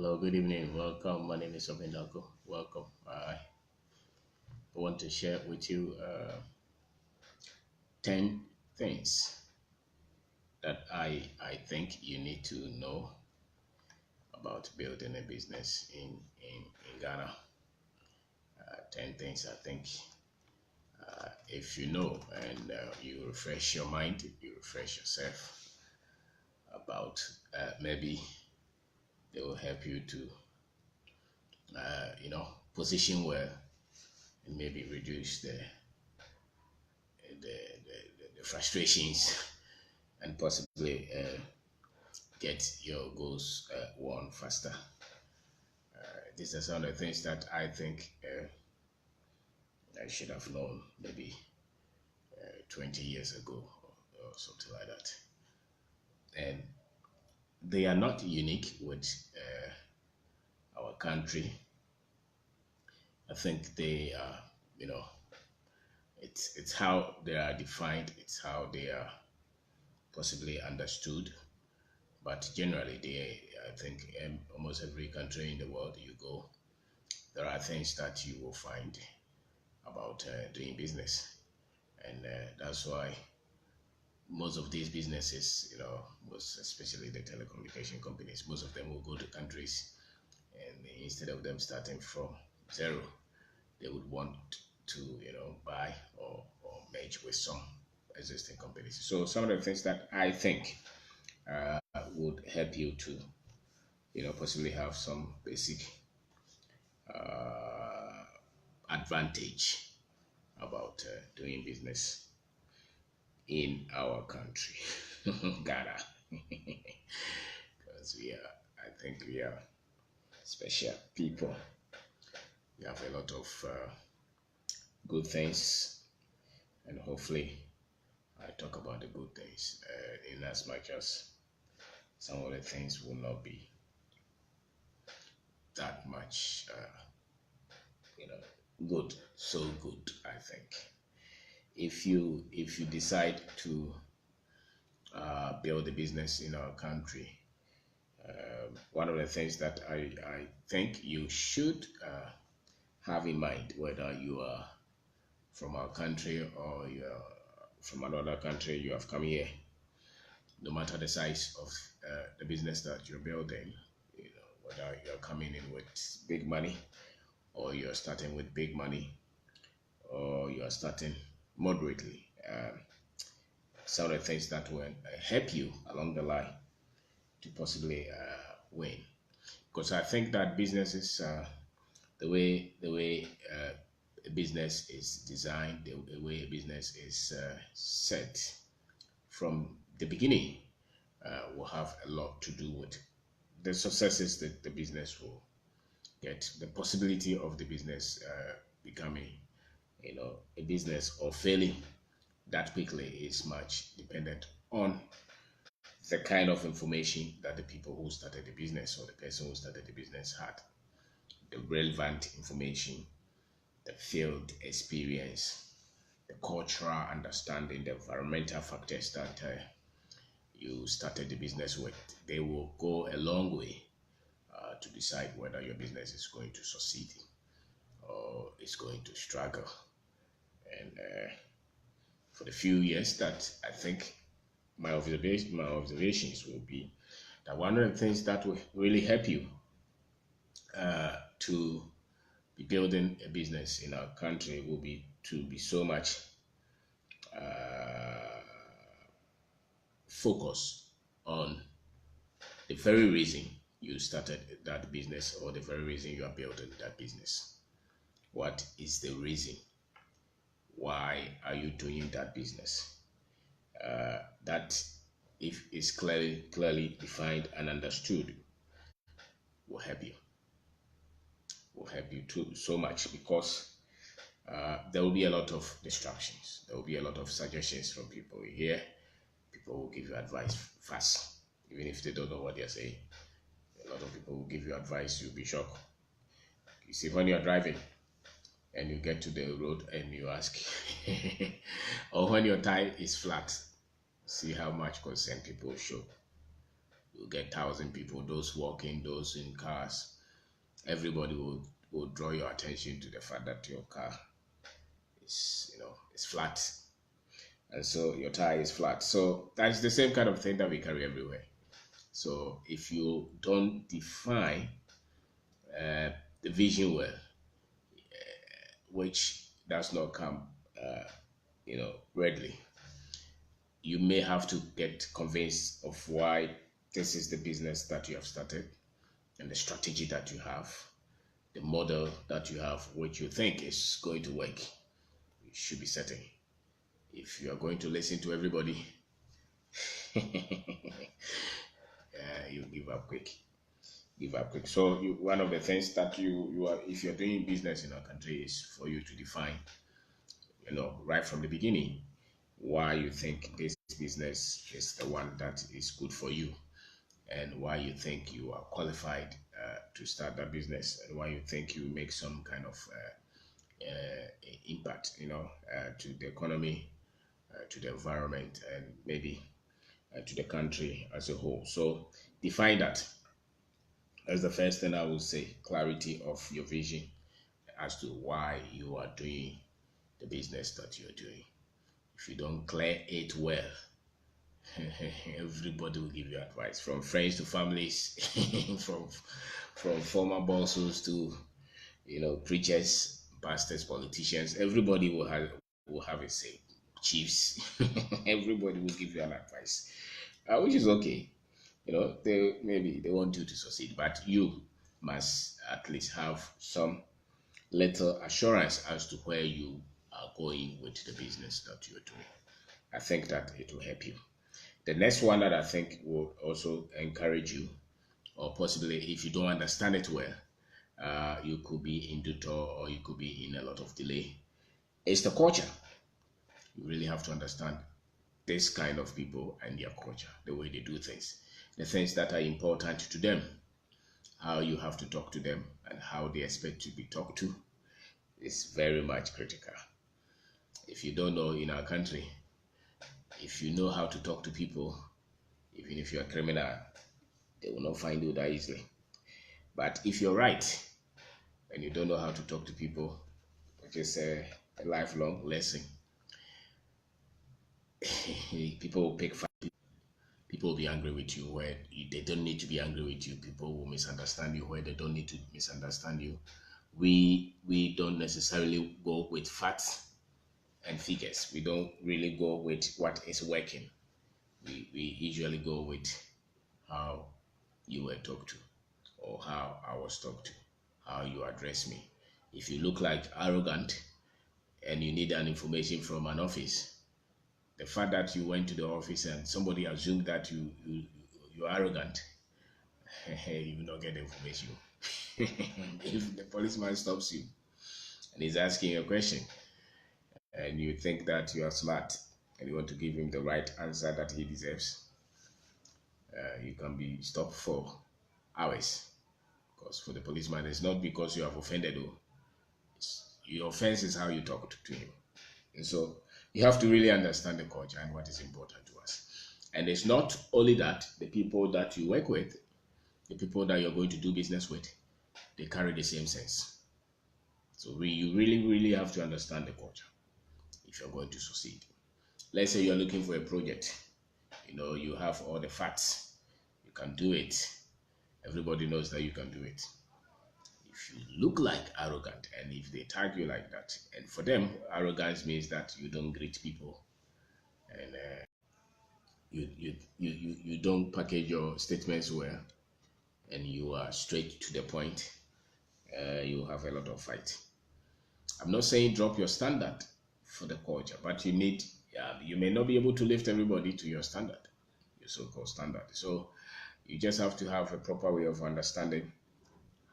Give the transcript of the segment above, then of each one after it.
Hello, good evening. Welcome. My name is Obendako. Welcome. I want to share with you 10 things that I think you need to know about building a business in Ghana. 10 things I think if you know and you refresh your mind, you refresh yourself about maybe they will help you to, position well and maybe reduce the frustrations and possibly get your goals won faster. These are some of the things that I think I should have known maybe 20 years ago or something like that. And they are not unique with our country. I think they are, you know, it's how they are defined, it's how they are possibly understood. But generally, I think almost every country in the world you go, there are things that you will find about doing business, and that's why most of these businesses, most especially the telecommunication companies, most of them will go to countries, and instead of them starting from zero, they would want to, buy or merge with some existing companies. So some of the things that I think would help you to, possibly have some basic advantage about doing business in our country, Ghana, because I think we are special people. We have a lot of good things, and hopefully, I talk about the good things in as much as some of the things will not be that much, you know, good. So good, I think. If you decide to build a business in our country, one of the things that I think you should have in mind, whether you are from our country or you are from another country, you have come here, no matter the size of the business that you're building, whether you're coming in with big money or you're starting with big money or you're starting moderately. Some of the things that will help you along the line to possibly win. Because I think that businesses, the way a business is designed, the way a business is set from the beginning, will have a lot to do with the successes that the business will get, the possibility of the business becoming, a business or failing that quickly is much dependent on the kind of information that the people who started the business or the person who started the business had, the relevant information, the field experience, the cultural understanding, the environmental factors that you started the business with. They will go a long way to decide whether your business is going to succeed or is going to struggle. And for the few years that I think my observations will be that one of the things that will really help you to be building a business in our country will be to be so much focused on the very reason you started that business or the very reason you are building that business. What is the reason? Why are you doing that business? That if is clearly defined and understood will help you. Will help you too so much because there will be a lot of distractions. There will be a lot of suggestions from people here. People will give you advice fast, even if they don't know what they're saying. A lot of people will give you advice, you'll be shocked. You see, when you're driving and you get to the road and you ask, or when your tire is flat, see how much concern people show. You'll get 1,000 people, those walking, those in cars. Everybody will draw your attention to the fact that your car is flat. And so your tire is flat. So that's the same kind of thing that we carry everywhere. So if you don't define the vision well, which does not come, readily, you may have to get convinced of why this is the business that you have started and the strategy that you have, the model that you have, which you think is going to work. You should be certain. If you are going to listen to everybody, you give up quick. Give up quick. So one of the things that you are, if you're doing business in our country, is for you to define, right from the beginning, why you think this business is the one that is good for you, and why you think you are qualified to start that business, and why you think you make some kind of impact, to the economy, to the environment, and maybe to the country as a whole. So define that. That's the first thing I would say. Clarity of your vision as to why you are doing the business that you're doing. If you don't clear it well, everybody will give you advice, from friends to families, from former bosses to preachers, pastors, politicians. Everybody will have a say. Chiefs, everybody will give you an advice, which is okay. They want you to succeed, but you must at least have some little assurance as to where you are going with the business that you're doing. I think that it will help you. The next one that I think will also encourage you, or possibly if you don't understand it well, you could be in detour or you could be in a lot of delay, is the culture. You really have to understand this kind of people and their culture, the way they do things, the things that are important to them, how you have to talk to them, and how they expect to be talked to is very much critical. If you don't know, in our country, if you know how to talk to people, even if you're a criminal, they will not find you that easily. But if you're right and you don't know how to talk to people, which is a lifelong lesson, people will pick fight. People will be angry with you where they don't need to be angry with you. People will misunderstand you where they don't need to misunderstand you. We don't necessarily go with facts and figures. We don't really go with what is working. We usually go with how you were talked to, or how I was talked to, how you address me. If you look like arrogant and you need an information from an office, the fact that you went to the office and somebody assumed that you're arrogant, you will not get the information. If the policeman stops you and he's asking you a question, and you think that you are smart and you want to give him the right answer that he deserves, you can be stopped for hours. Because for the policeman, it's not because you have offended, or your offense is how you talk to him. And so you have to really understand the culture and what is important to us. And it's not only that, the people that you work with, the people that you're going to do business with, they carry the same sense. So you really, really have to understand the culture if you're going to succeed. Let's say you're looking for a project. You have all the facts. You can do it. Everybody knows that you can do it. If you look like arrogant, and if they tag you like that, and for them, arrogance means that you don't greet people, and you don't package your statements well, and you are straight to the point, you have a lot of fight. I'm not saying drop your standard for the culture, but you may not be able to lift everybody to your standard, your so-called standard. So you just have to have a proper way of understanding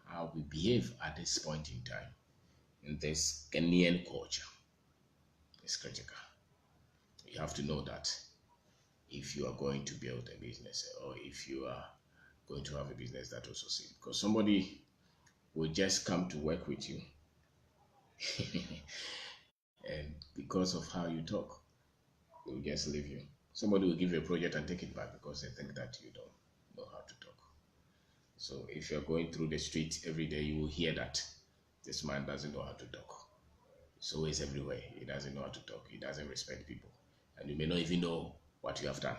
how we behave at this point in time in this Ghanaian culture. It's critical. You have to know that if you are going to build a business, or if you are going to have a business that will succeed, because somebody will just come to work with you and because of how you talk, they will just leave you. Somebody will give you a project and take it back because they think that you don't know how So if you're going through the street every day, you will hear that this man doesn't know how to talk. It's always everywhere. He doesn't know how to talk. He doesn't respect people, and you may not even know what you have done.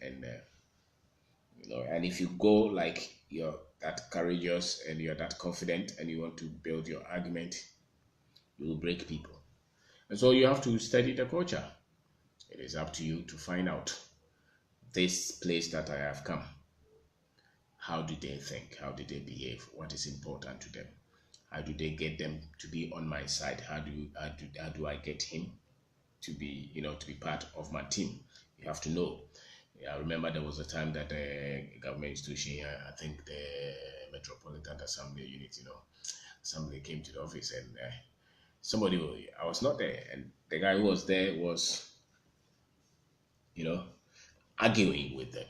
And and if you go like you're that courageous and you're that confident and you want to build your argument, you will break people. And so you have to study the culture. It is up to you to find out this place that I have come. How do they think? How do they behave? What is important to them? How do they get them to be on my side? How do I get him to be to be part of my team? You have to know. Yeah, I remember there was a time that the government institution here, I think the Metropolitan Assembly unit, assembly came to the office and I was not there, and the guy who was there was, arguing with them.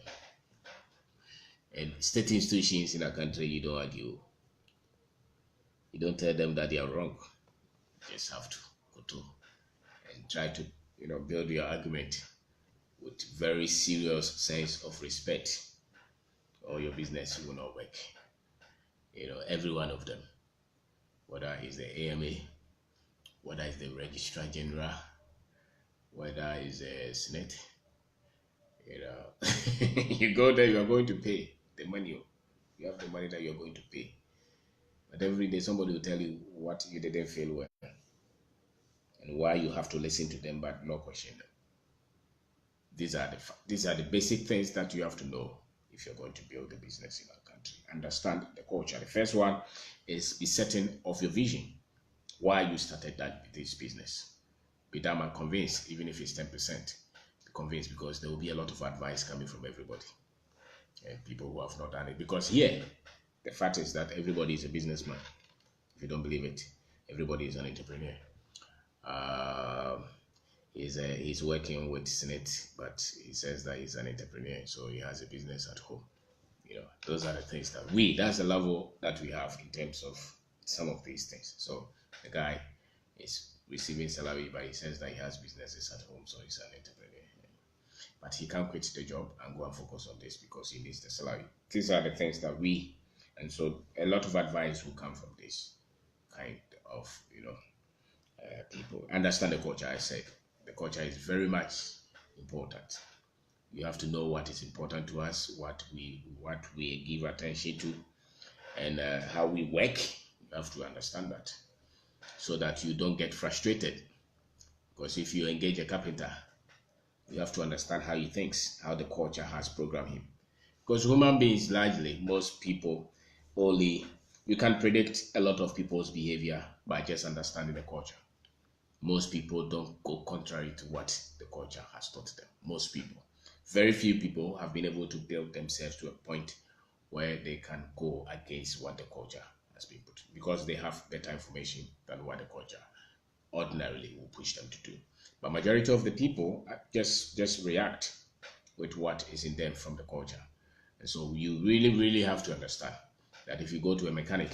And state institutions in a country, you don't argue. You don't tell them that they are wrong. You just have to go to and try to, build your argument with very serious sense of respect, or your business will not work. Every one of them, whether it's the AMA, whether it's the Registrar General, whether it's the Senate, you go there, you are going to pay the money. You have the money that you're going to pay. But every day somebody will tell you what you didn't feel well and why you have to listen to them but not question them. These are the basic things that you have to know if you're going to build a business in our country. Understand the culture. The first one is be certain of your vision, why you started this business. Be damn and convinced, even if it's 10%. Be convinced, because there will be a lot of advice coming from everybody and people who have not done it. Because here, the fact is that everybody is a businessman. If you don't believe it, everybody is an entrepreneur. He's working with Senate, but he says that he's an entrepreneur, so he has a business at home. Those are the things that's the level that we have in terms of some of these things. So the guy is receiving salary, but he says that he has businesses at home, so he's an entrepreneur. But he can't quit the job and go and focus on this because he needs the salary. These are the things that and so a lot of advice will come from this kind of, people. Understand the culture. I said the culture is very much important. You have to know what is important to us, what we give attention to, and how we work. You have to understand that, so that you don't get frustrated. Because if you engage a carpenter, you have to understand how he thinks, how the culture has programmed him. Because human beings, largely, most people you can predict a lot of people's behavior by just understanding the culture. Most people don't go contrary to what the culture has taught them. Most people. Very few people have been able to build themselves to a point where they can go against what the culture has been put, because they have better information than what the culture ordinarily will push them to do. But majority of the people just react with what is in them from the culture. And so you really have to understand that if you go to a mechanic,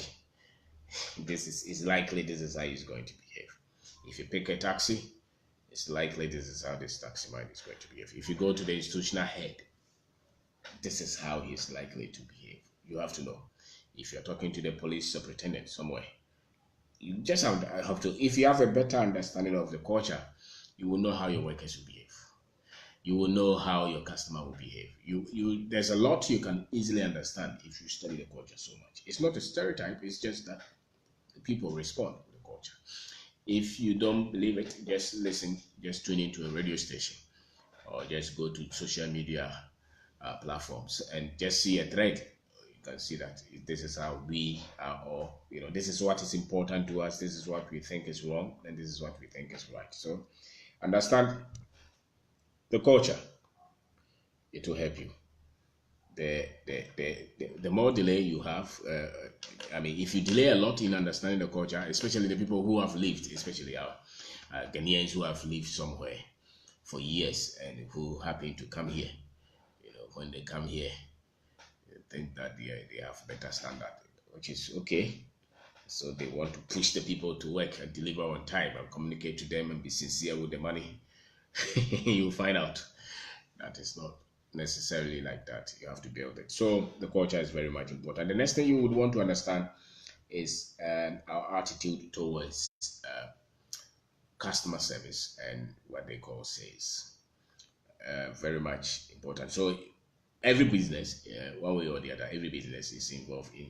it's likely this is how he's going to behave. If you pick a taxi, it's likely this is how this taxi man is going to behave. If you go to the institutional head, this is how he's likely to behave. You have to know. If you're talking to the police superintendent somewhere, you just have to, if you have a better understanding of the culture, you will know how your workers will behave. You will know how your customer will behave. There's a lot you can easily understand if you study the culture so much. It's not a stereotype, it's just that the people respond to the culture. If you don't believe it, just listen, just tune into a radio station, or just go to social media platforms and just see a thread. You can see that this is how we are, or this is what is important to us, this is what we think is wrong, and this is what we think is right. So understand the culture. It will help you. The more delay you have, if you delay a lot in understanding the culture, especially the people who have lived, especially our Ghanaians who have lived somewhere for years and who happen to come here, when they come here, they think that they have better standard, which is okay. So they want to push the people to work and deliver on time and communicate to them and be sincere with the money. You find out that is not necessarily like that. You have to build it. So the culture is very much important. The next thing you would want to understand is our attitude towards customer service and what they call sales. Very much important. So every business, one way or the other, every business is involved in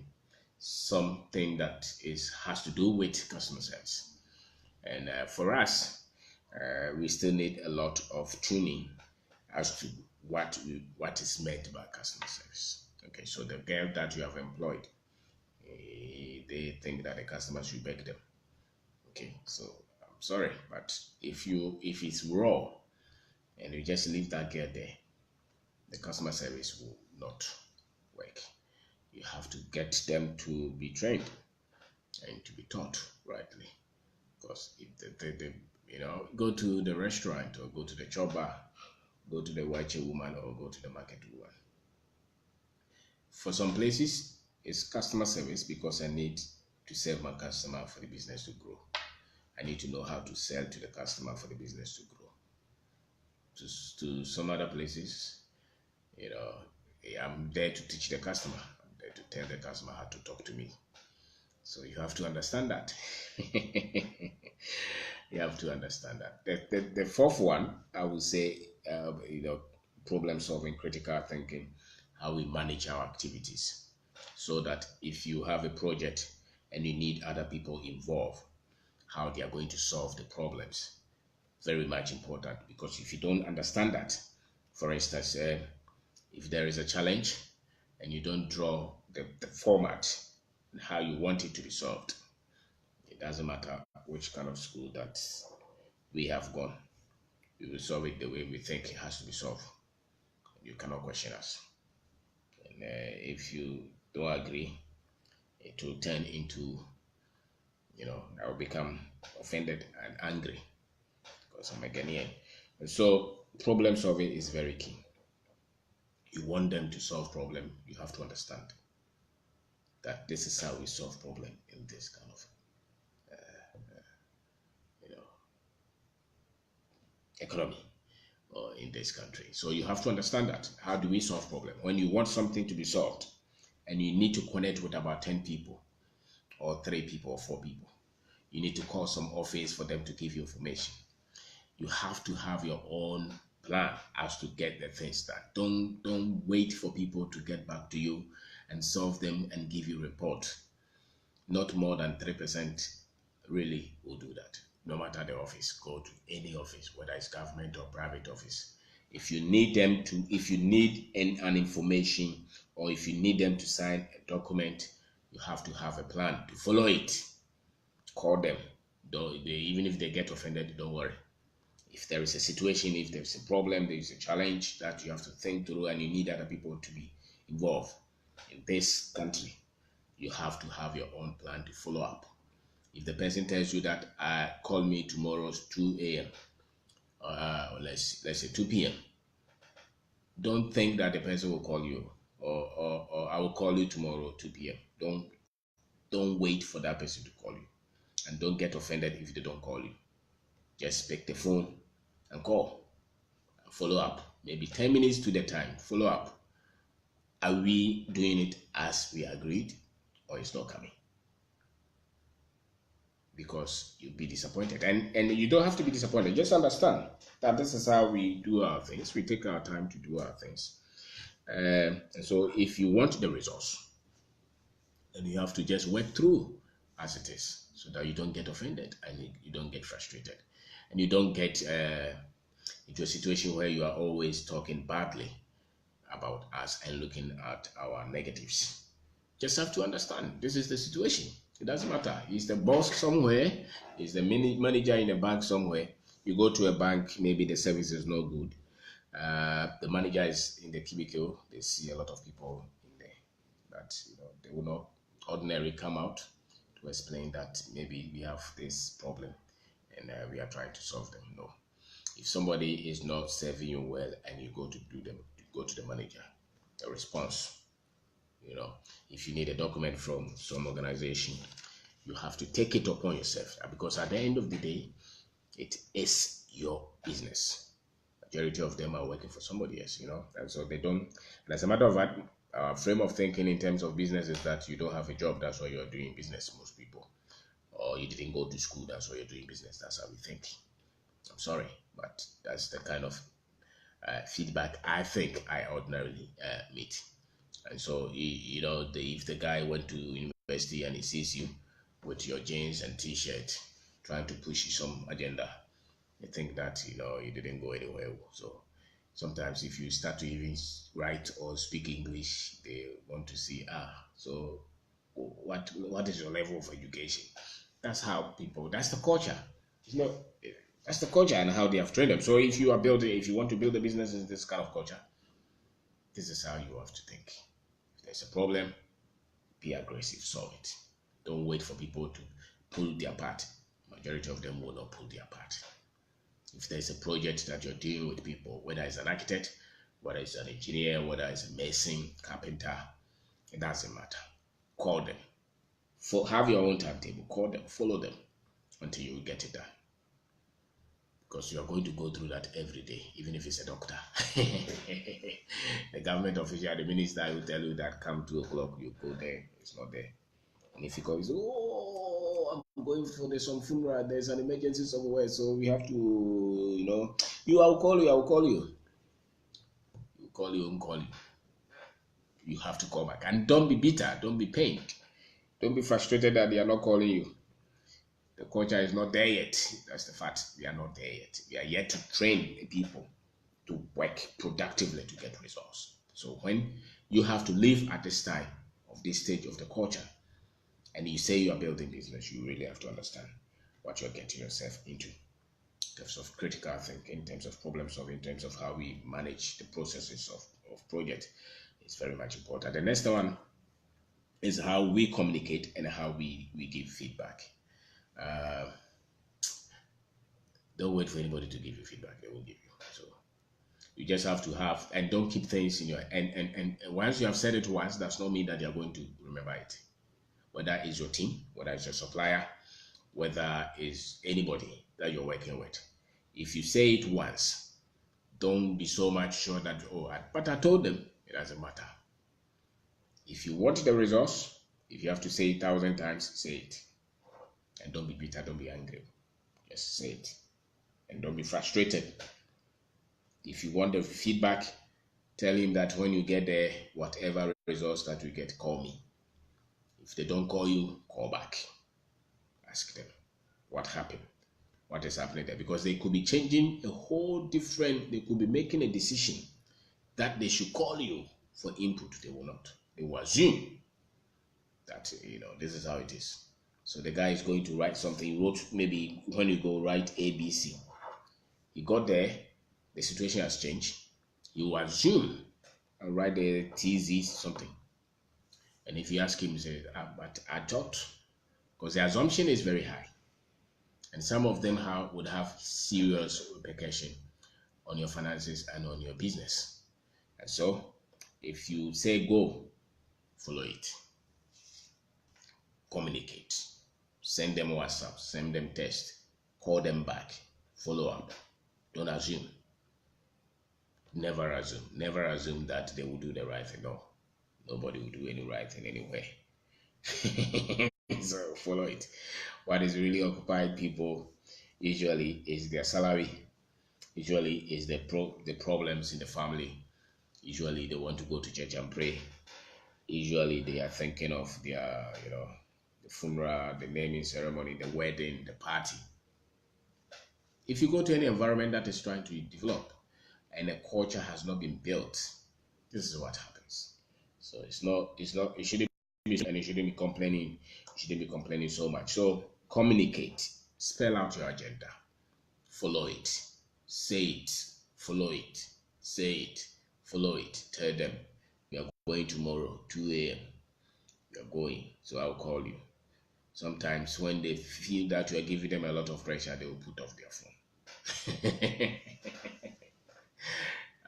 something that is has to do with customer service. And for us, we still need a lot of tuning as to what is meant by customer service. Okay, so the girl that you have employed, they think that the customer should beg them. Okay, so I'm sorry, but if it's raw and you just leave that girl there, the customer service will not work. You have to get them to be trained and to be taught rightly. Because if they go to the restaurant or go to the chop bar, go to the white woman or go to the market woman. For some places, it's customer service because I need to serve my customer for the business to grow. I need to know how to sell to the customer for the business to grow. To some other places, I'm there to teach the customer. I'm there to tell the customer how to talk to me. So you have to understand that. You have to understand that. The fourth one, I would say, problem solving, critical thinking, how we manage our activities. So that if you have a project and you need other people involved, how they are going to solve the problems. Very much important, because if you don't understand that, for instance, if there is a challenge and you don't draw the format and how you want it to be solved, it doesn't matter which kind of school that we have gone. We will solve it the way we think it has to be solved. You cannot question us. And if you don't agree, it will turn into, I will become offended and angry because I'm a Ghanaian. And so problem solving is very key. You want them to solve problem, you have to understand that this is how we solve problem in this kind of economy or in this country. So you have to understand that. How do we solve problem? When you want something to be solved and you need to connect with about 10 people or 3 people or 4 people, you need to call some office for them to give you information. You have to have your own plan as to get the things done. Don't wait for people to get back to you and solve them and give you report. Not more than 3% really will do that. No matter the office, go to any office, whether it's government or private office. If you need an information, or if you need them to sign a document, you have to have a plan to follow it. Call them. Even if they get offended, don't worry. If there is a situation, if there's a problem, there is a challenge that you have to think through and you need other people to be involved in this country, you have to have your own plan to follow up. If the person tells you that call me tomorrow 2 a.m. Or let's say 2 p.m., don't think that the person will call you or I will call you tomorrow 2 p.m. Don't wait for that person to call you, and don't get offended if they don't call you. Just pick the phone and call and follow up. Maybe 10 minutes to the time. Follow up. Are we doing it as we agreed, or it's not coming? Because you'll be disappointed, and you don't have to be disappointed. Just understand that this is how we do our things. We take our time to do our things, and so if you want the results, then you have to just work through as it is, so that you don't get offended and you don't get frustrated, and you don't get into a situation where you are always talking badly about us and looking at our negatives. Just have to understand this is the situation. It doesn't matter. He's the boss somewhere. He's the manager in a bank somewhere. You go to a bank, maybe the service is not good. The manager is in the cubicle. They see a lot of people in there that they will not ordinarily come out to explain that maybe we have this problem and we are trying to solve them. No. If somebody is not serving you well and you go to the manager, the response. If you need a document from some organization, you have to take it upon yourself, because at the end of the day, it is your business. majority of them are working for somebody else, and so they don't. And as a matter of fact, our frame of thinking in terms of business is that you don't have a job, that's why you're doing business, most people. Or you didn't go to school, that's why you're doing business. That's how we think. I'm sorry, but that's the kind of feedback I think I ordinarily meet. And so, if the guy went to university and he sees you with your jeans and t-shirt trying to push some agenda, you think that, you didn't go anywhere. So sometimes if you start to even write or speak English, they want to see, so what is your level of education? That's how people, that's the culture. It's not, that's the culture and how they have trained them. So if you want to build a business in this kind of culture, this is how you have to think. If there's a problem, be aggressive, solve it. Don't wait for people to pull their part. Majority of them will not pull their part. If there's a project that you're dealing with people, whether it's an architect, whether it's an engineer, whether it's a mason, carpenter, it doesn't matter. Call them. Have your own timetable. Call them, follow them until you get it done. Because you are going to go through that every day, even if it's a doctor. The government official, the minister will tell you that come 2 o'clock, you go there, it's not there. And if he comes, I'm going for some funeral, there's an emergency somewhere, so we have to, I'll call you. I'll call you, call you. You have to call back. And don't be bitter, don't be pained. Don't be frustrated that they are not calling you. The culture is not there yet. That's the fact. We are not there yet. We are yet to train the people to work productively to get results. So when you have to live at this time of this stage of the culture, and you say you are building business, you really have to understand what you're getting yourself into in terms of critical thinking, in terms of problem solving, in terms of how we manage the processes of project. It's very much important. The next one is how we communicate and how we give feedback. Don't wait for anybody to give you feedback. They will give you. So you just have to have, and don't keep things in your, and once you have said it once, does not mean that you're going to remember it. Whether it's your team, whether it's your supplier, whether it's anybody that you're working with. If you say it once, don't be so much sure that, but I told them, it doesn't matter. If you want the results, if you have to say it 1,000 times, say it. And don't be bitter, don't be angry. Just say it. And don't be frustrated. If you want the feedback, tell him that when you get there, whatever results that you get, call me. If they don't call you, call back. Ask them what happened, what is happening there. Because they could be changing a whole different, they could be making a decision that they should call you for input. They will not. They will assume that, this is how it is. So the guy is going to write something. He wrote, maybe when you go write ABC. He got there, the situation has changed. You assume and write the TZ something. And if you ask him, he says, but I thought, because the assumption is very high. And some of them would have serious repercussion on your finances and on your business. And so, if you say go, follow it. Communicate. Send them WhatsApp, send them text, call them back, follow up. Don't assume. Never assume. Never assume that they will do the right thing. No. Nobody will do any right thing anyway. So follow it. What is really occupied people usually is their salary. Usually is the problems in the family. Usually they want to go to church and pray. Usually they are thinking of their, the funeral, the naming ceremony, the wedding, the party. If you go to any environment that is trying to develop and a culture has not been built, this is what happens. So it shouldn't be, and you shouldn't be complaining. You shouldn't be complaining so much. So communicate, spell out your agenda, follow it, say it, follow it, say it, follow it. Tell them we are going tomorrow, 2 a.m. We are going, so I'll call you. Sometimes when they feel that you are giving them a lot of pressure, they will put off their phone.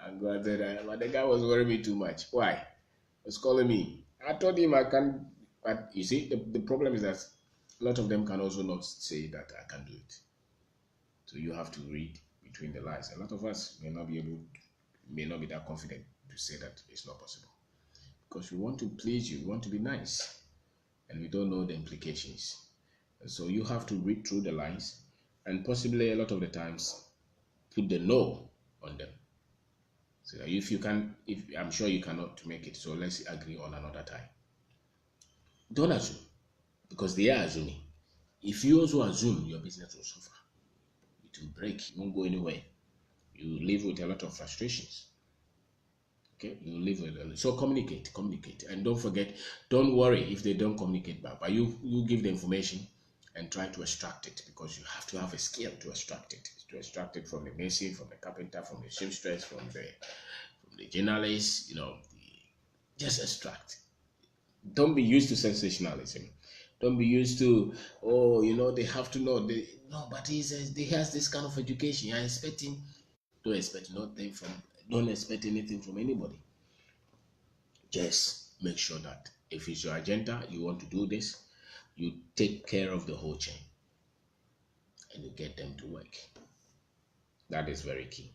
I'm glad that, but the guy was worrying me too much. Why? He was calling me. I told him I can't, but you see, the problem is that a lot of them can also not say that I can do it. So you have to read between the lines. A lot of us may not be that confident to say that it's not possible because we want to please you, we want to be nice, and we don't know the implications. And so you have to read through the lines and possibly a lot of the times put the no on them. So that if you can, if I'm sure you cannot make it, so let's agree on another time. Don't assume because they are assuming. If you also assume, your business will suffer. It will break. You won't go anywhere. You live with a lot of frustrations. Okay, you live with so communicate, and don't forget. Don't worry if they don't communicate back, but you give the information and try to extract it because you have to have a skill to extract it from the mason, from the carpenter, from the seamstress, from the journalist. Just extract. Don't be used to sensationalism. Don't be used to, oh, they have to know. No, but he has this kind of education. You're expecting, don't expect nothing from, don't expect anything from anybody. Just make sure that if it's your agenda, you want to do this, you take care of the whole chain and you get them to work. That is very key.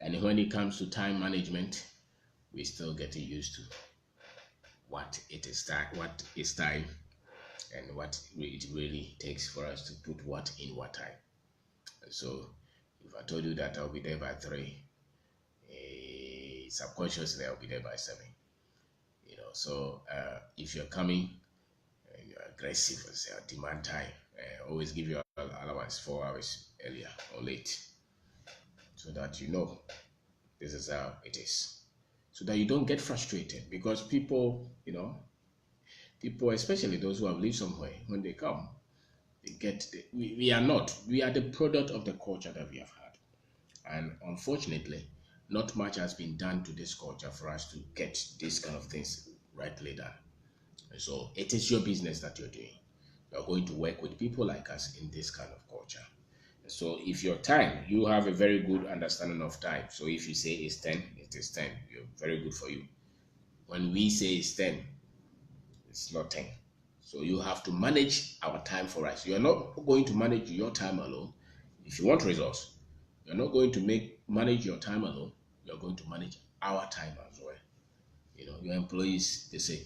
And when it comes to time management, we still getting used to what is time and what it really takes for us to put what in what time. So if I told you that I'll be there by 3, subconsciously I'll be there by 7. So if you're coming and you're aggressive and say demand time, always give your allowance 4 hours earlier or late so that this is how it is. So that you don't get frustrated because people, especially those who have lived somewhere, when they come, we are the product of the culture that we have had. And unfortunately, not much has been done to this culture for us to get these kind of things rightly done. And so it is your business that you're doing. You're going to work with people like us in this kind of culture. So if your time, you have a very good understanding of time. So if you say it's 10, it is 10. You're very good for you. When we say it's 10, it's not 10. So you have to manage our time for us. You're not going to manage your time alone. If you want results, you're not going to manage your time alone. You're going to manage our time as well. Your employees the same,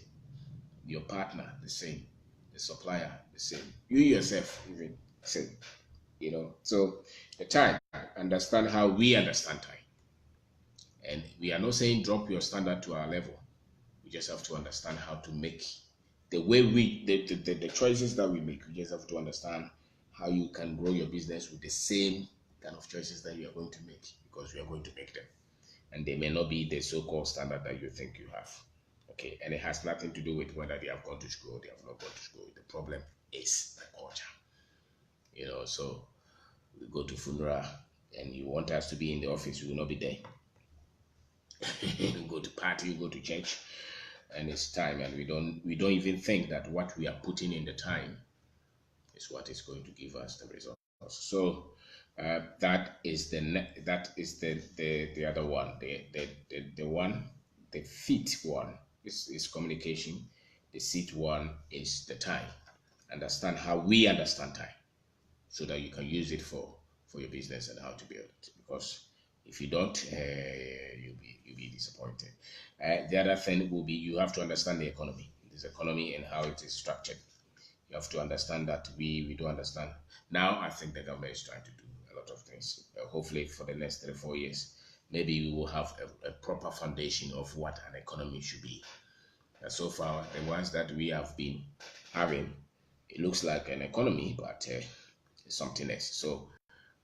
your partner the same, the supplier the same, you yourself even same. So the time, understand how we understand time. And we are not saying drop your standard to our level. We just have to understand how to make the way the choices that we make. We just have to understand how you can grow your business with the same kind of choices that you are going to make because we are going to make them. And they may not be the so-called standard that you think you have. Okay, and it has nothing to do with whether they have gone to school or they have not gone to school. The problem is the culture. So we go to funeral and you want us to be in the office, we will not be there. You go to party, you go to church, and it's time, and we don't even think that what we are putting in the time is what is going to give us the results. So that is the other one, the fifth one is communication. The sixth one is the time. Understand how we understand time so that you can use it for your business and how to build it. Because if you don't, you'll be disappointed. The other thing will be you have to understand the economy, this economy and how it is structured. You have to understand that we don't understand. Now, I think the government is trying to do a lot of things. Hopefully, for the next 3 or 4 years, maybe we will have a proper foundation of what an economy should be. And so far, the ones that we have been having, it looks like an economy, but it's something else. So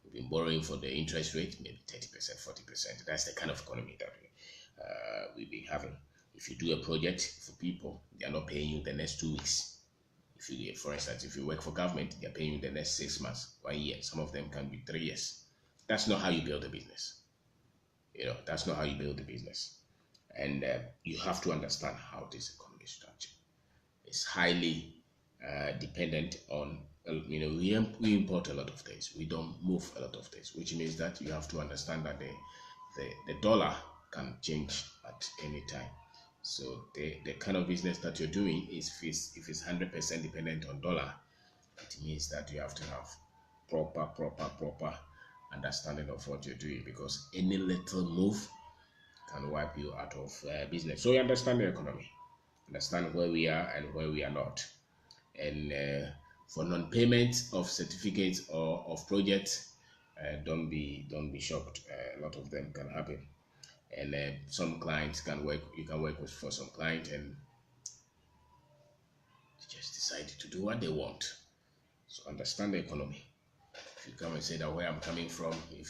we've been borrowing for the interest rate, maybe 30%, 40%. That's the kind of economy that we've been having. If you do a project for people, they are not paying you the next 2 weeks. For instance, if you work for government, they're paying you the next 6 months, 1 year. Some of them can be 3 years. That's not how you build a business. That's not how you build a business. And you have to understand how this economy is structured. It's highly dependent on, we import a lot of things. We don't move a lot of things, which means that you have to understand that the dollar can change at any time. So the kind of business that you're doing is if it's 100% dependent on dollar, it means that you have to have proper understanding of what you're doing, because any little move can wipe you out of business. So you understand the economy, understand where we are and where we are not. And for non-payment of certificates or of projects, don't be shocked. A lot of them can happen, and some clients can work. You can work with for some client, and they just decide to do what they want. So understand the economy. If you come and say that where I'm coming from, if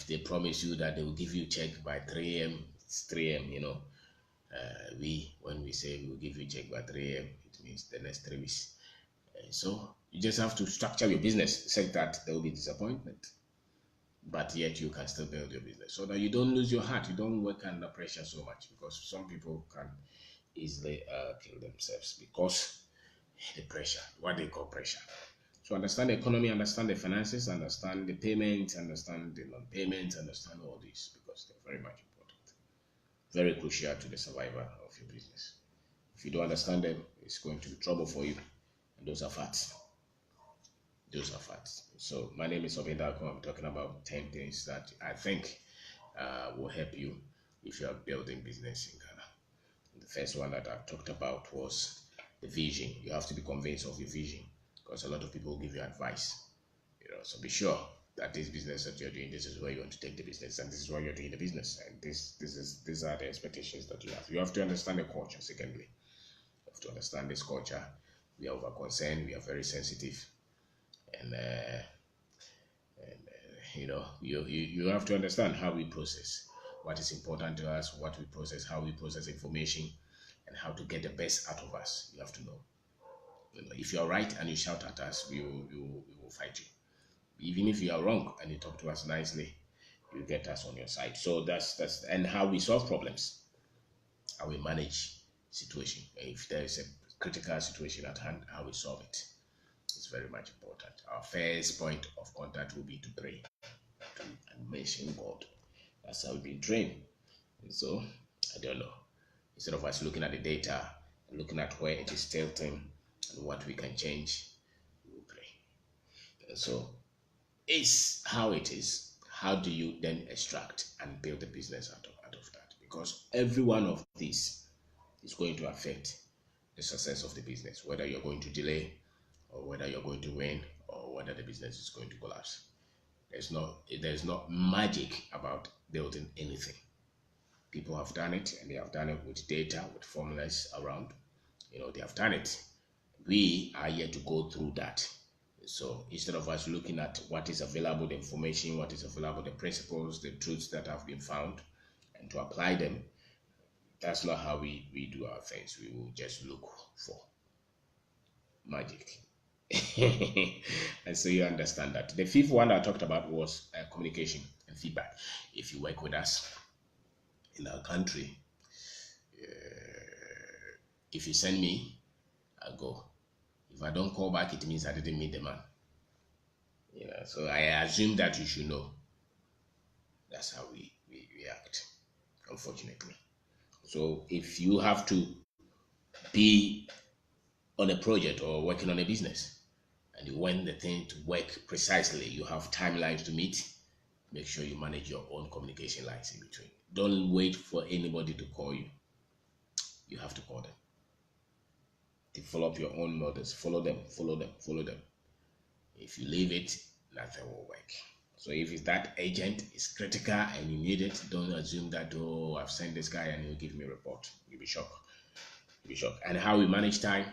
they promise you that they will give you check by 3 a.m., it's 3 a.m. When we say we'll give you check by 3 a.m., it means the next 3 weeks. So you just have to structure your business such that there will be disappointment, but yet you can still build your business so that you don't lose your heart. You don't work under pressure so much, because some people can easily kill themselves because the pressure, what they call pressure. So understand the economy, understand the finances, understand the payments, understand the non-payments, understand all these, because they're very much important, very crucial to the survival of your business. If you don't understand them, it's going to be trouble for you. And those are facts. Those are facts. So my name is Kwabena. I'm talking about 10 things that I think will help you if you are building business in Ghana. The first one that I talked about was the vision. You have to be convinced of your vision, because a lot of people give you advice. So be sure that this business that you're doing, this is where you want to take the business, and this is why you're doing the business, and these are the expectations that you have. You have to understand the culture. Secondly, you have to understand this culture. We are over concerned. We are very sensitive, and you have to understand how we process what is important to us, what we process, how we process information, and how to get the best out of us. You have to know. If you are right and you shout at us, we will fight you. Even if you are wrong and you talk to us nicely, you get us on your side. So that's and how we solve problems, how we manage situation. If there is a critical situation at hand, how we solve it. It's very much important. Our first point of contact will be to pray and mention God. That's how we've been trained. And so, I don't know. Instead of us looking at the data, looking at where it is tilting and what we can change, we will pray. And so, it's how it is. How do you then extract and build a business out of that? Because every one of these is going to affect the success of the business, whether you're going to delay or whether you're going to win or whether the business is going to collapse. There's no magic about building anything. People have done it, and they have done it with data, with formulas around. They have done it. We are yet to go through that. So instead of us looking at what is available, the information, what is available, the principles, the truths that have been found, and to apply them, that's not how we do our things. We will just look for magic. And so you understand that. The fifth one I talked about was communication and feedback. If you work with us in our country, if you send me, I'll go. If I don't call back, it means I didn't meet the man. So I assume that you should know. That's how we react, unfortunately. So if you have to be on a project or working on a business, and you want the thing to work precisely, you have timelines to meet, make sure you manage your own communication lines in between. Don't wait for anybody to call you. You have to call them. Develop your own models. Follow them. If you leave it, nothing will work. So if it's that urgent, it's critical, and you need it, don't assume that, I've sent this guy and he'll give me a report. You'll be shocked. And how we manage time,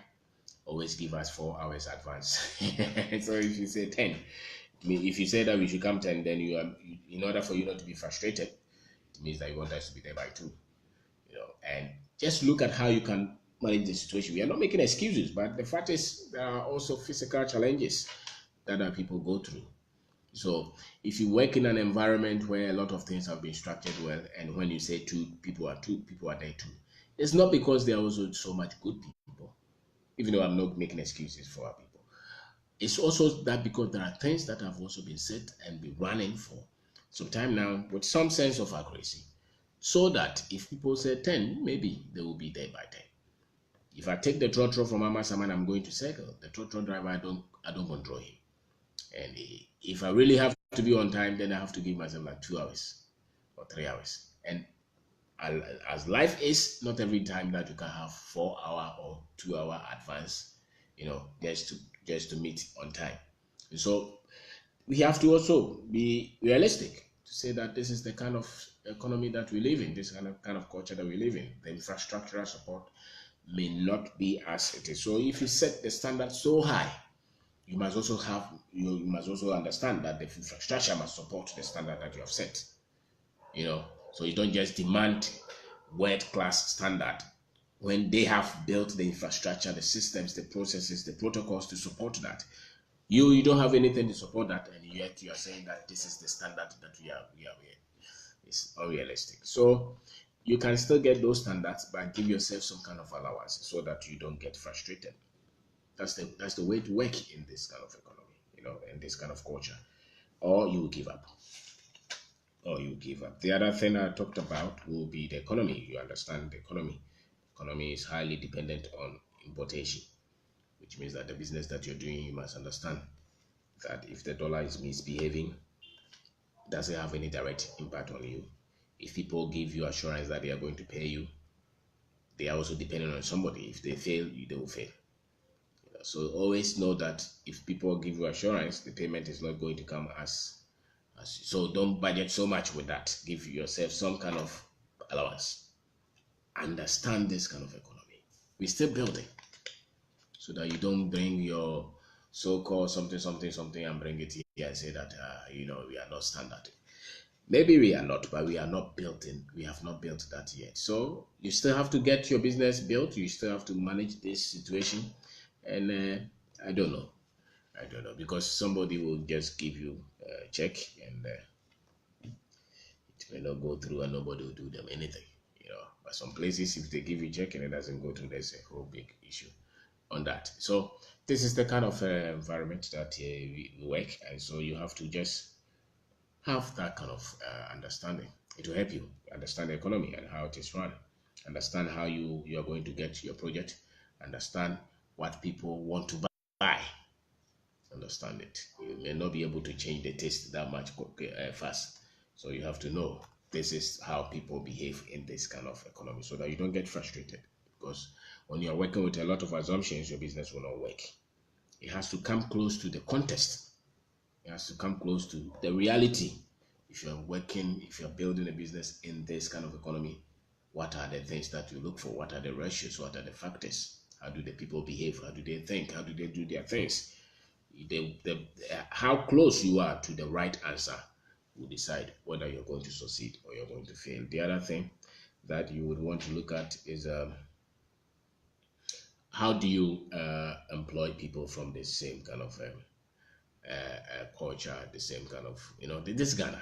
always give us 4 hours advance. So if you say 10, if you say that we should come 10, then in order for you not to be frustrated, it means that you want us to be there by 2. And just look at how you can manage the situation. We are not making excuses, but the fact is there are also physical challenges that our people go through. So if you work in an environment where a lot of things have been structured well, and when you say 2, people are there too. It's not because there are also so much good people, even though I'm not making excuses for our people. It's also that because there are things that have also been set and been running for some time now with some sense of accuracy, so that if people say 10, maybe they will be there by 10. If I take the trotro from Amasaman, I'm going to circle. The trotro driver, I don't control him. And if I really have to be on time, then I have to give myself like 2 hours or 3 hours. And as life is, not every time that you can have 4 hour or 2 hour advance, just to meet on time. So we have to also be realistic to say that this is the kind of economy that we live in, this kind of culture that we live in. The infrastructural support may not be as it is. So if you set the standard so high, you must also understand that the infrastructure must support the standard that you have set. So you don't just demand world class standard when they have built the infrastructure, the systems, the processes, the protocols to support that. You don't have anything to support that, and yet you are saying that this is the standard that we are. It's unrealistic. So you can still get those standards, but give yourself some kind of allowance so that you don't get frustrated. That's the way to work in this kind of economy, in this kind of culture, or you will give up. The other thing I talked about will be the economy. You understand the economy. Economy is highly dependent on importation, which means that the business that you're doing, you must understand that if the dollar is misbehaving, it doesn't have any direct impact on you. If people give you assurance that they are going to pay you, they are also dependent on somebody. If they fail, they will fail. So always know that if people give you assurance, the payment is not going to come as so don't budget so much with that. Give yourself some kind of allowance. Understand this kind of economy. We're still building, so that you don't bring your so-called something and bring it here and say that we are not standard. Maybe we are not, but we are not built in. We have not built that yet. So you still have to get your business built. You still have to manage this situation, and I don't know. I don't know, because somebody will just give you a check, and it may not go through, and nobody will do them anything. But some places, if they give you check and it doesn't go through, there's a whole big issue on that. So this is the kind of environment that we work, and so you have to just have that kind of understanding. It will help you understand the economy and how it is run. Understand how you are going to get your project. Understand what people want to buy. Understand it. You may not be able to change the taste that much fast. So you have to know this is how people behave in this kind of economy, so that you don't get frustrated. Because when you are working with a lot of assumptions, your business will not work. It has to come close to the context. It has to come close to the reality. If you're building a business in this kind of economy, what are the things that you look for? What are the ratios? What are the factors? How do the people behave? How do they think? How do they do their things? How close you are to the right answer will decide whether you're going to succeed or you're going to fail. The other thing that you would want to look at is how do you employ people from the same kind of culture, the same kind of this Ghana.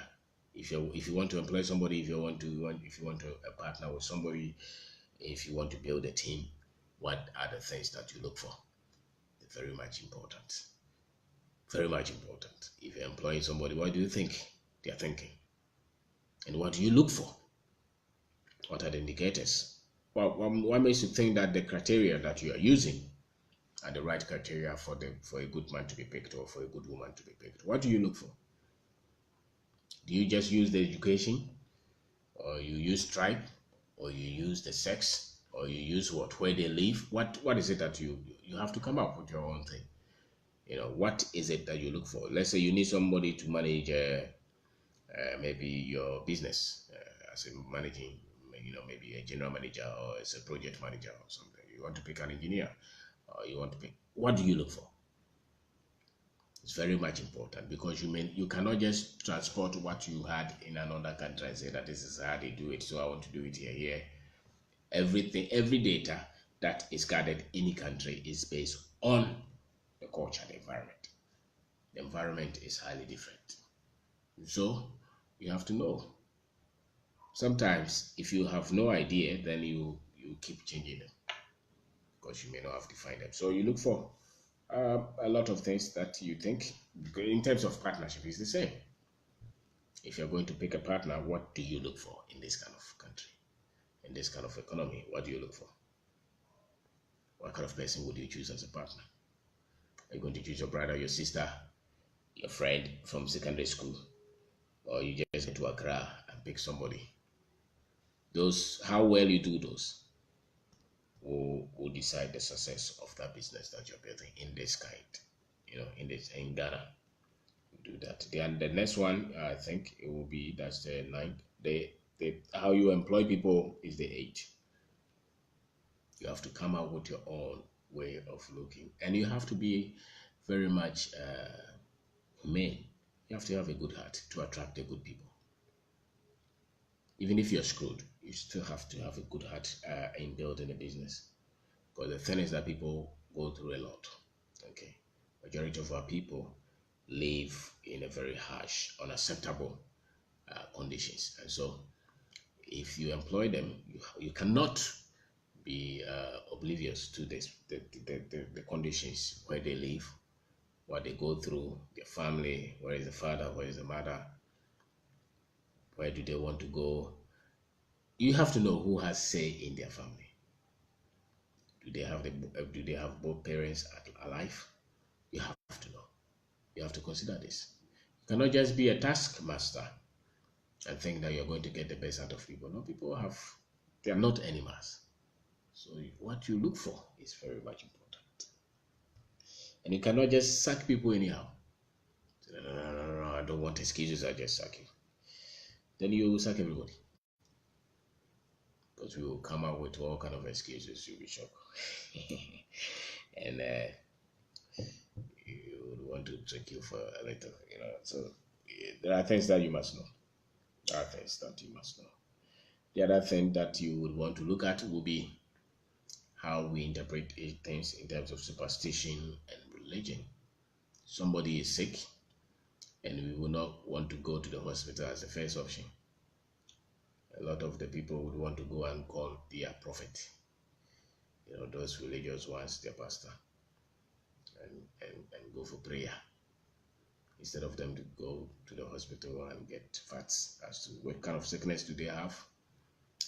If you want to employ somebody, if you want to partner with somebody, if you want to build a team, what are the things that you look for? They're very much important. Very much important. If you're employing somebody, what do you think they're thinking? And what do you look for? What are the indicators? Well, what makes you think that the criteria that you are using are the right criteria for a good man to be picked, or for a good woman to be picked? What do you look for? Do you just use the education, or you use tribe, or you use the sex, or you use where they live? What is it that you have to come up with your own thing? What is it that you look for? Let's say you need somebody to manage maybe your business as a managing, maybe a general manager, or as a project manager or something. You want to pick an engineer, or you want to pick. What do you look for? It's very much important, because you cannot just transport what you had in another country and say that this is how they do it, so I want to do it here. Everything, every data that is gathered in any country is based on the culture, the environment. The environment is highly different. So you have to know. Sometimes if you have no idea, then you keep changing them, because you may not have defined them. So you look for a lot of things that you think. In terms of partnership, it's the same. If you're going to pick a partner, what do you look for in this kind of country, in this kind of economy? What do you look for? What kind of person would you choose as a partner? Are you going to choose your brother, your sister? your friend from secondary school, or you just go to Accra and pick somebody. Those, how well you do those will decide the success of that business that you're building in this kind. In Ghana, we do that. Then the next one, I think it will be, that's the ninth. The how you employ people is the age. You have to come up with your own way of looking, and you have to be very much humane. You have to have a good heart to attract the good people. Even if you're screwed, you still have to have a good heart in building a business. But the thing is that people go through a lot. Okay, majority of our people live in a very harsh, unacceptable conditions, and so if you employ them, you cannot be oblivious to the conditions where they live, what they go through, their family, where is the father, where is the mother, where do they want to go. You have to know who has say in their family. Do they have both parents alive? You have to know. You have to consider this. You cannot just be a taskmaster and think that you're going to get the best out of people. No, they are not animals. So what you look for is very much important. And you cannot just sack people anyhow. No, I don't want excuses, I just sack you. Then you will sack everybody. Because we will come out with all kind of excuses, you'll be shocked. And you would want to check you for a little, So there are things that you must know. There are things that you must know. The other thing that you would want to look at will be how we interpret things in terms of superstition and religion. Somebody is sick, and we will not want to go to the hospital as the first option. A lot of the people would want to go and call their prophet, those religious ones, their pastor, and go for prayer, instead of them to go to the hospital and get facts as to what kind of sickness do they have.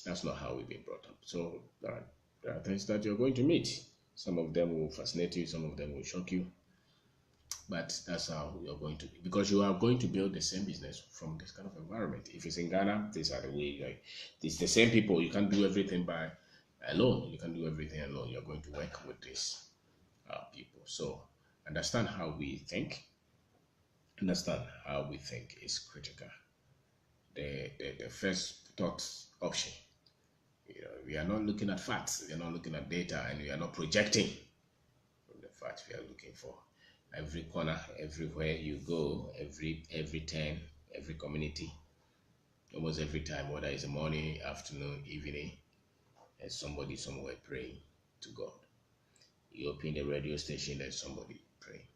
That's not how we've been brought up. So there are things that you're going to meet. Some of them will fascinate you, some of them will shock you. But that's how you're going to, because you are going to build the same business from this kind of environment. If it's in Ghana, these are the way, like, it's the same people. You can't do everything by alone. You can't do everything alone. You're going to work with these people. So understand how we think. Understand how we think is critical. The first thought option. We are not looking at facts. We are not looking at data, and we are not projecting from the facts we are looking for. Every corner, everywhere you go, every turn, every community, almost every time, whether it's morning, afternoon, evening, there's somebody somewhere praying to God. You open the radio station, there's somebody praying.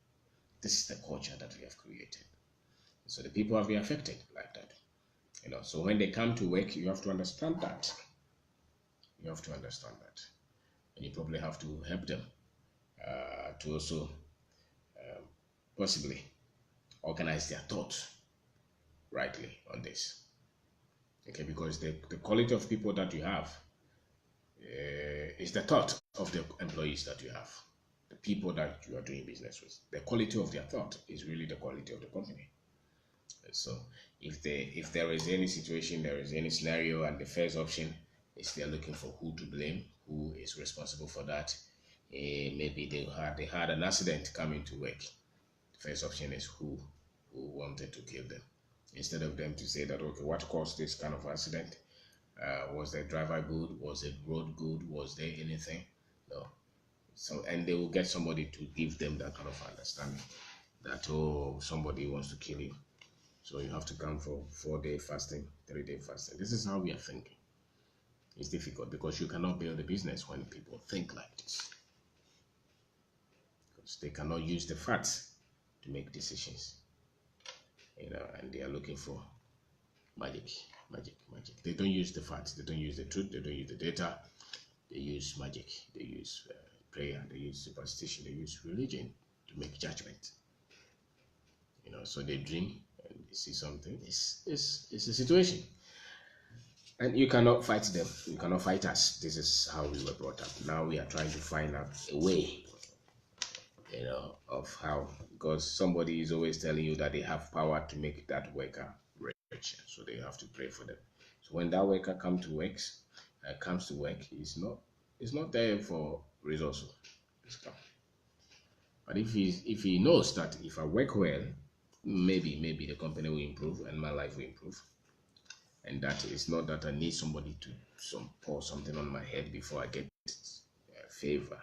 This is the culture that we have created. So the people have been affected like that. So when they come to work, you have to understand that. You have to understand that. And you probably have to help them to also possibly organize their thoughts rightly on this. Okay, because the quality of people that you have is the thought of the employees that you have, the people that you are doing business with. The quality of their thought is really the quality of the company. So if there is any situation, there is any scenario, and the first option is they're looking for who to blame, who is responsible for that. Maybe they had an accident coming to work. The first option is who wanted to kill them. Instead of them to say that, okay, what caused this kind of accident? Was the driver good? Was the road good? Was there anything? No. So, and they will get somebody to give them that kind of understanding that, oh, somebody wants to kill you. So you have to come for 4-day fasting, 3-day fasting. This is how we are thinking. It's difficult because you cannot build a business when people think like this. Because they cannot use the facts to make decisions. And they are looking for magic. They don't use the facts, they don't use the truth, they don't use the data. They use magic, they use prayer, they use superstition, they use religion to make judgment. So they dream and they see something. It's a situation. And you cannot fight them. You cannot fight us. This is how we were brought up. Now we are trying to find out a way of how, because somebody is always telling you that they have power to make that worker rich, so they have to pray for them. So when that worker comes to work, it's not there for resources. But if he knows that if I work well, maybe the company will improve and my life will improve, and that is not that I need somebody to pour something on my head before I get favor,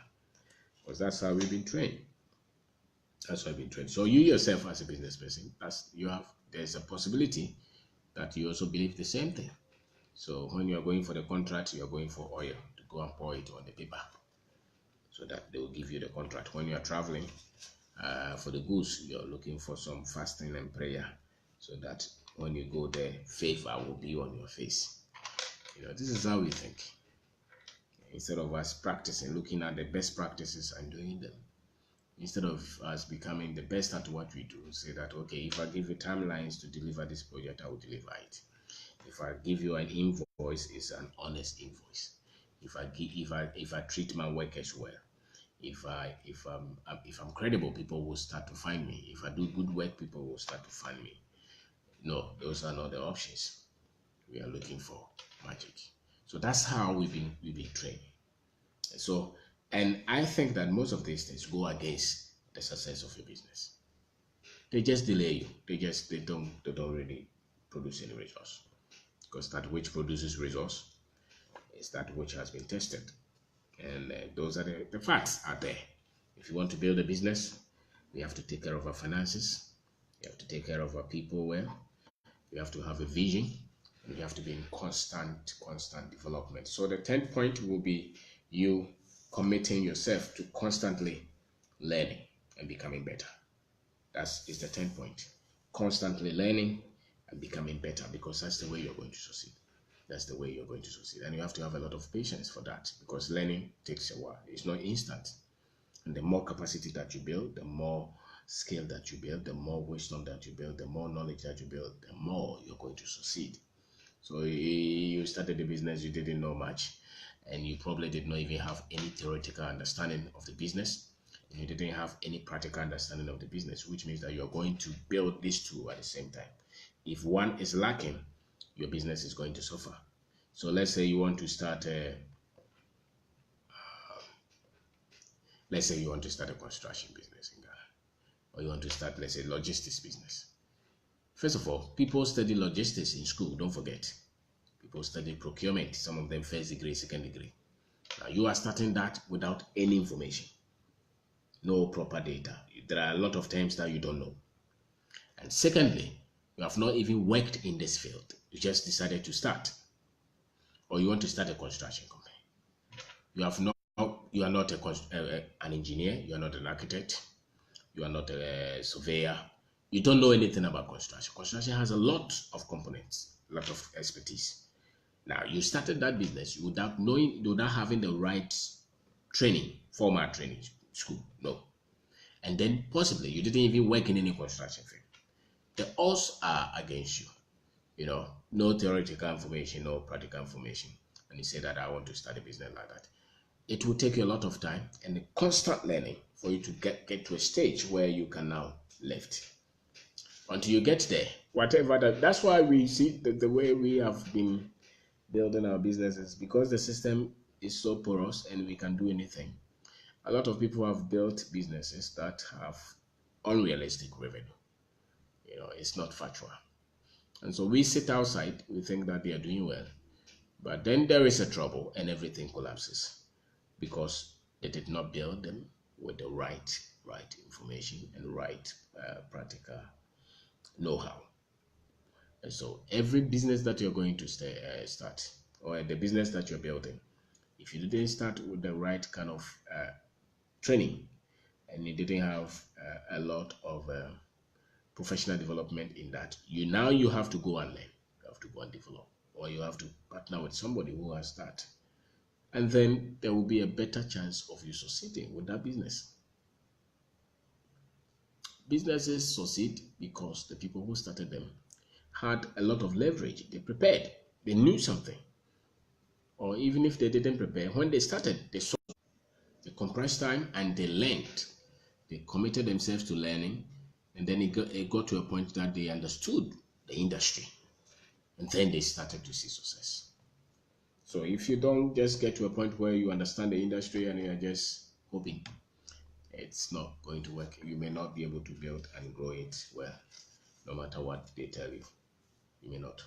because that's how we've been trained. That's how I've been trained. So you yourself as a business person, there's a possibility that you also believe the same thing. So when you are going for the contract, you are going for oil to go and pour it on the paper, so that they will give you the contract. When you are traveling for the goods, you're looking for some fasting and prayer, so that when you go there, favor will be on your face. This is how we think. Instead of us practicing, looking at the best practices and doing them, instead of us becoming the best at what we do, say that, okay, if I give you timelines to deliver this project, I will deliver it. If I give you an invoice, it's an honest invoice. If I treat my workers well, if I'm credible, people will start to find me. If I do good work, people will start to find me. No, those are not the options. We are looking for magic. So that's how we've been trained. So, and I think that most of these things go against the success of your business. They just delay you. They don't really produce any results, because that which produces results is that which has been tested, and those are the facts are there. If you want to build a business, we have to take care of our finances. We have to take care of our people well. We have to have a vision, and we have to be in constant development. So the 10th point will be you committing yourself to constantly learning and becoming better. That is the 10th point. Constantly learning and becoming better, because that's the way you're going to succeed. That's the way you're going to succeed. And you have to have a lot of patience for that, because learning takes a while. It's not instant. And the more capacity that you build, the more skill that you build, the more wisdom that you build, the more knowledge that you build, the more you're going to succeed. So you started the business, you didn't know much, and you probably did not even have any theoretical understanding of the business, and you didn't have any practical understanding of the business, which means that you're going to build these two at the same time. If one is lacking, your business is going to suffer. So let's say you want to start a construction business in Ghana, or you want to start, let's say, logistics business. First of all, people study logistics in school, don't forget. People study procurement, some of them first degree, second degree. Now you are starting that without any information, no proper data. There are a lot of terms that you don't know. And secondly, you have not even worked in this field. You just decided to start. Or you want to start a construction company. You are not an engineer, you are not an architect, you are not a surveyor. You don't know anything about construction. Construction has a lot of components, a lot of expertise. Now, you started that business without having the right training, formal training school. No. And then possibly you didn't even work in any construction field. The odds are against you. No theoretical information, no practical information. And you say that I want to start a business like that. It will take you a lot of time and constant learning for you to get to a stage where you can now lift. Until you get there, that's why we see the way we have been building our businesses, because the system is so porous and we can do anything. A lot of people have built businesses that have unrealistic revenue. It's not factual. And so we sit outside, we think that they are doing well, but then there is a trouble and everything collapses, because they did not build them with the right information and right practical know-how. And so every business that you're going to start, or the business that you're building, if you didn't start with the right kind of training, and you didn't have a lot of professional development in that, you have to go and learn, you have to go and develop, or you have to partner with somebody who has that. And then there will be a better chance of you succeeding with that business. Businesses succeed because the people who started them had a lot of leverage. They prepared. They knew something. Or even if they didn't prepare, when they started, they compressed time and they learned. They committed themselves to learning, and then it got to a point that they understood the industry, and then they started to see success. So if you don't just get to a point where you understand the industry and you're just hoping, it's not going to work. You may not be able to build and grow it well, no matter what they tell you. You may not.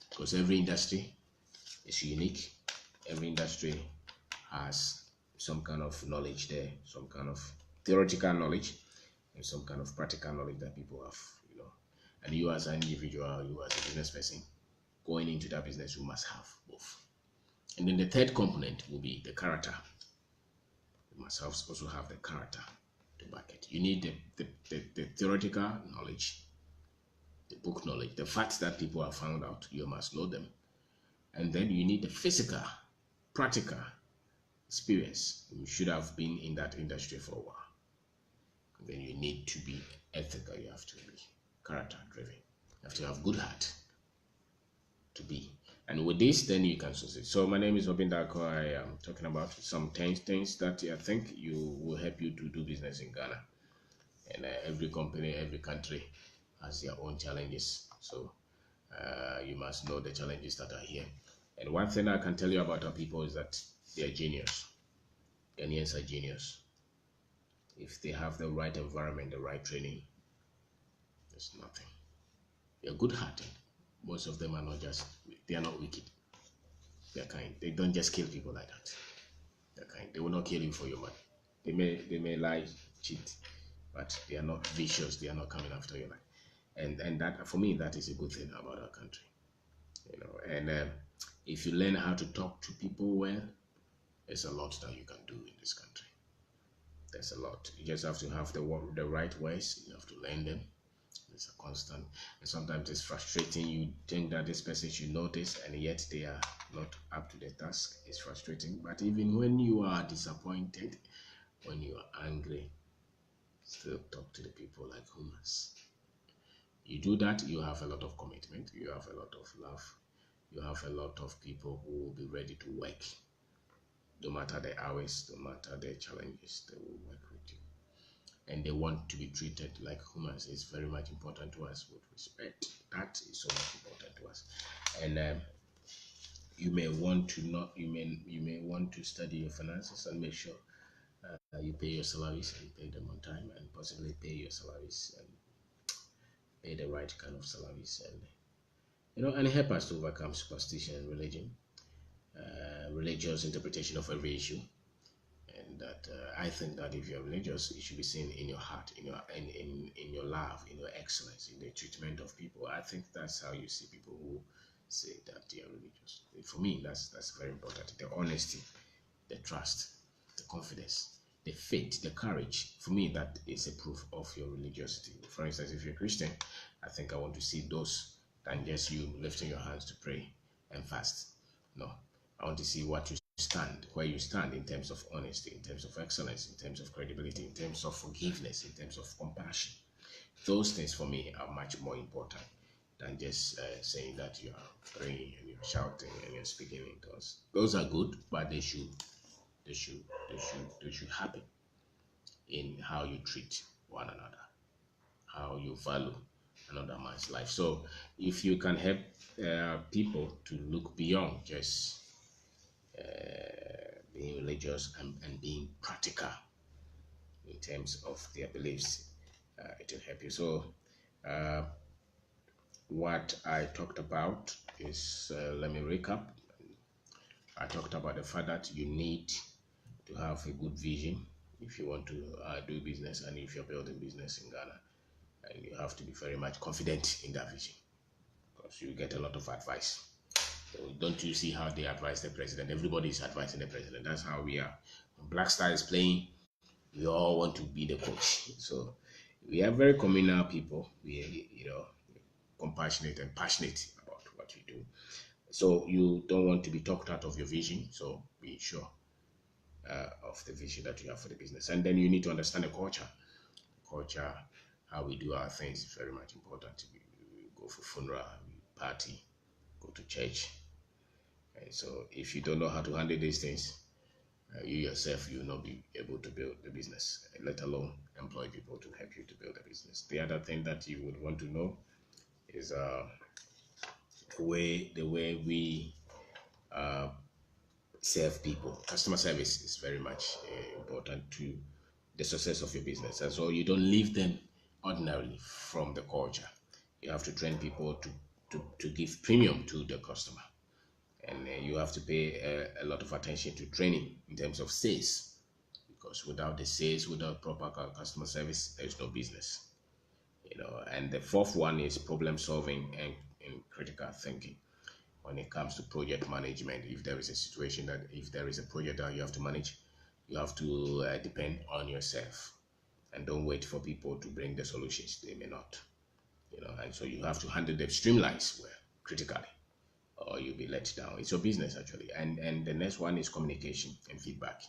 Because every industry is unique. Every industry has some kind of knowledge there, some kind of theoretical knowledge, and some kind of practical knowledge that people have. And you as an individual, you as a business person, going into that business, you must have both. And then the third component will be the character. You must also have the character to back it. You need the theoretical knowledge, the book knowledge, the facts that people have found out, you must know them. And then you need the physical, practical experience. You should have been in that industry for a while. And then you need to be ethical. You have to be character driven. You have to have good heart to be. And with this, then you can succeed. So my name is Kwabena. I am talking about some things that I think you will help you to do business in Ghana. And every company, every country has their own challenges. So you must know the challenges that are here. And one thing I can tell you about our people is that they are genius. Ghanaians are genius. If they have the right environment, the right training, there's nothing. They're good-hearted. Most of them are not they are not wicked. They're kind. They don't just kill people like that. They're kind. They will not kill you for your money. They may lie, cheat, but they are not vicious. They are not coming after your life. And that, for me, that is a good thing about our country. And if you learn how to talk to people well, there's a lot that you can do in this country. There's a lot. You just have to have the right words. You have to learn them. It's a constant. And sometimes it's frustrating. You think that this person should notice, and yet they are not up to the task. It's frustrating. But even when you are disappointed, when you are angry, still talk to the people like humans. You do that, you have a lot of commitment. You have a lot of love. You have a lot of people who will be ready to work. No matter the hours, no matter the challenges, they will work with you. And they want to be treated like humans. It's very much important to us with respect. That is so much important to us. And you may want to study your finances and make sure you pay your salaries and pay them on time, and possibly pay your salaries and pay the right kind of salaries, and help us to overcome superstition and religion, religious interpretation of every issue. And that I think that if you're religious, it should be seen in your heart, in your love, in your excellence, in the treatment of people. I think that's how you see people who say that they are religious. For me, that's very important. The honesty, the trust, the confidence, the faith, the courage. For me, that is a proof of your religiosity. For instance, if you're a Christian, I think I want to see those than just you lifting your hands to pray and fast. No, I want to see where you stand in terms of honesty, in terms of excellence, in terms of credibility, in terms of forgiveness, in terms of compassion. Those things for me are much more important than just saying that you are praying and you're shouting and you're speaking in tongues. Those are good, but they should happen in how you treat one another, how you value another man's life. So if you can help people to look beyond just being religious and being practical in terms of their beliefs, it will help you. So what I talked about is, let me recap. I talked about the fact that you need to have a good vision if you want to do business, and if you're building business in Ghana, and you have to be very much confident in that vision, because you get a lot of advice. So don't you see how they advise the president? Everybody is advising the president. That's how we are. When Black Star is playing, we all want to be the coach. So we are very communal people. We compassionate and passionate about what we do. So you don't want to be talked out of your vision. So be sure of the vision that you have for the business. And then you need to understand the culture. Culture, how we do our things is very much important. We go for funeral, we party, go to church. And so if you don't know how to handle these things, you yourself, you will not be able to build the business, let alone employ people to help you to build a business. The other thing that you would want to know is the way we serve people. Customer service is very much important to the success of your business. And so you don't leave them ordinarily from the culture. You have to train people to give premium to the customer. And you have to pay a lot of attention to training in terms of sales. Because without the sales, without proper customer service, there's no business. And the fourth one is problem solving and critical thinking. When it comes to project management, if there is a situation that if there is a project that you have to manage, you have to depend on yourself and don't wait for people to bring the solutions. They may not. And so you have to handle the streamlines well, critically, or you'll be let down. It's your business actually. And the next one is communication and feedback.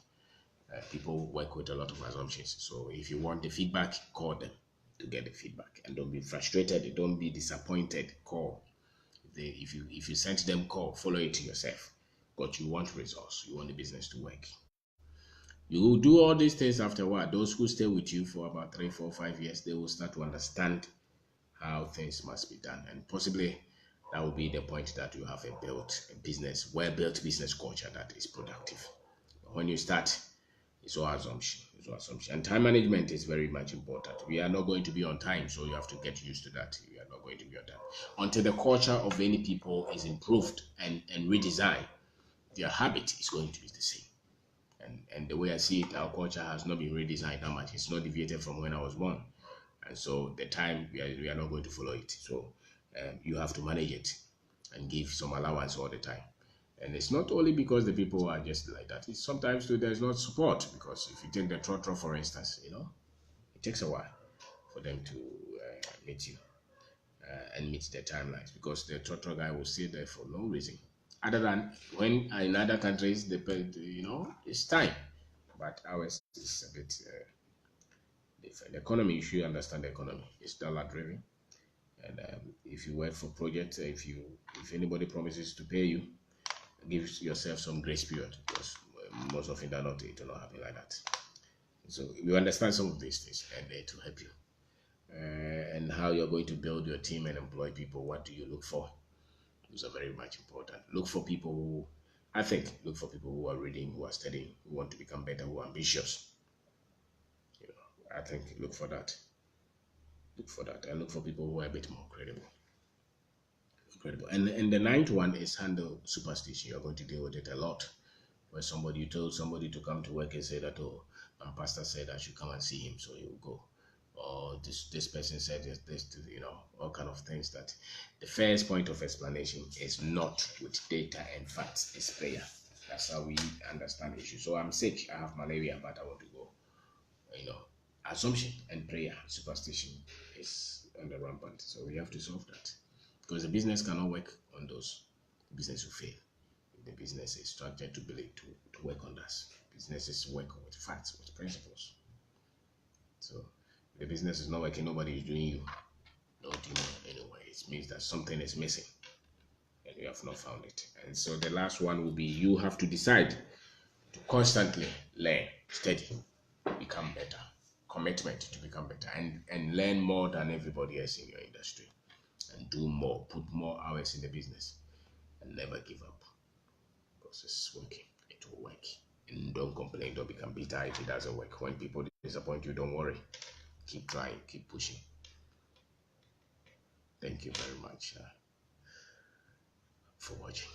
People work with a lot of assumptions. So if you want the feedback, call them to get the feedback, and don't be frustrated. Don't be disappointed. Call. If you send them, call. Follow it to yourself. But you want results. You want the business to work. You will do all these things after a while. Those who stay with you for about 3, 4, 5 years, they will start to understand how things must be done, and possibly that will be the point that you have well-built business culture that is productive. When you start, it's all assumption. And time management is very much important. We are not going to be on time, so you have to get used to that. We are not going to be on time until the culture of any people is improved and redesigned. Their habit is going to be the same. And the way I see it, our culture has not been redesigned that much. It's not deviated from when I was born. And so the time we are not going to follow it. So you have to manage it and give some allowance all the time. And it's not only because the people are just like that. It's sometimes too there's not support, because if you take the trotro for instance, it takes a while for them to meet you and meet their timelines, because the trotro guy will stay there for no reason other than when in other countries they pay, it's time, but ours is a bit different. The economy, you should understand the economy. It's dollar driven, and if you work for projects, if anybody promises to pay you, give yourself some grace period, because most often than not it will not happen like that. So you understand some of these things, and to help you and how you're going to build your team and employ people. What do you look for? Those are very much important. Look for people who are reading, who are studying, who want to become better, who are ambitious. I think look for that. And look for people who are a bit more credible. And the ninth one is handle superstition. You're going to deal with it a lot. Where you told somebody to come to work and say that, oh, my pastor said I should come and see him, so he will go. Or this person said this, all kind of things. That the first point of explanation is not with data and facts, it's prayer. That's how we understand issues. So I'm sick, I have malaria, but I want to go. Assumption and prayer, superstition is on the rampant. So we have to solve that, because the business cannot work on those. The business will fail. The business is structured to work on that. Businesses work with facts, with principles. So if the business is not working, nobody is doing you no demon anyway. It means that something is missing and you have not found it. And so the last one will be, you have to decide to constantly learn, study, become better. Commitment to become better and learn more than everybody else in your industry, and do more, put more hours in the business, and never give up, because it's working. It will work. And don't complain, don't become bitter if it doesn't work. When people disappoint you, don't worry. Keep trying, keep pushing. Thank you very much for watching.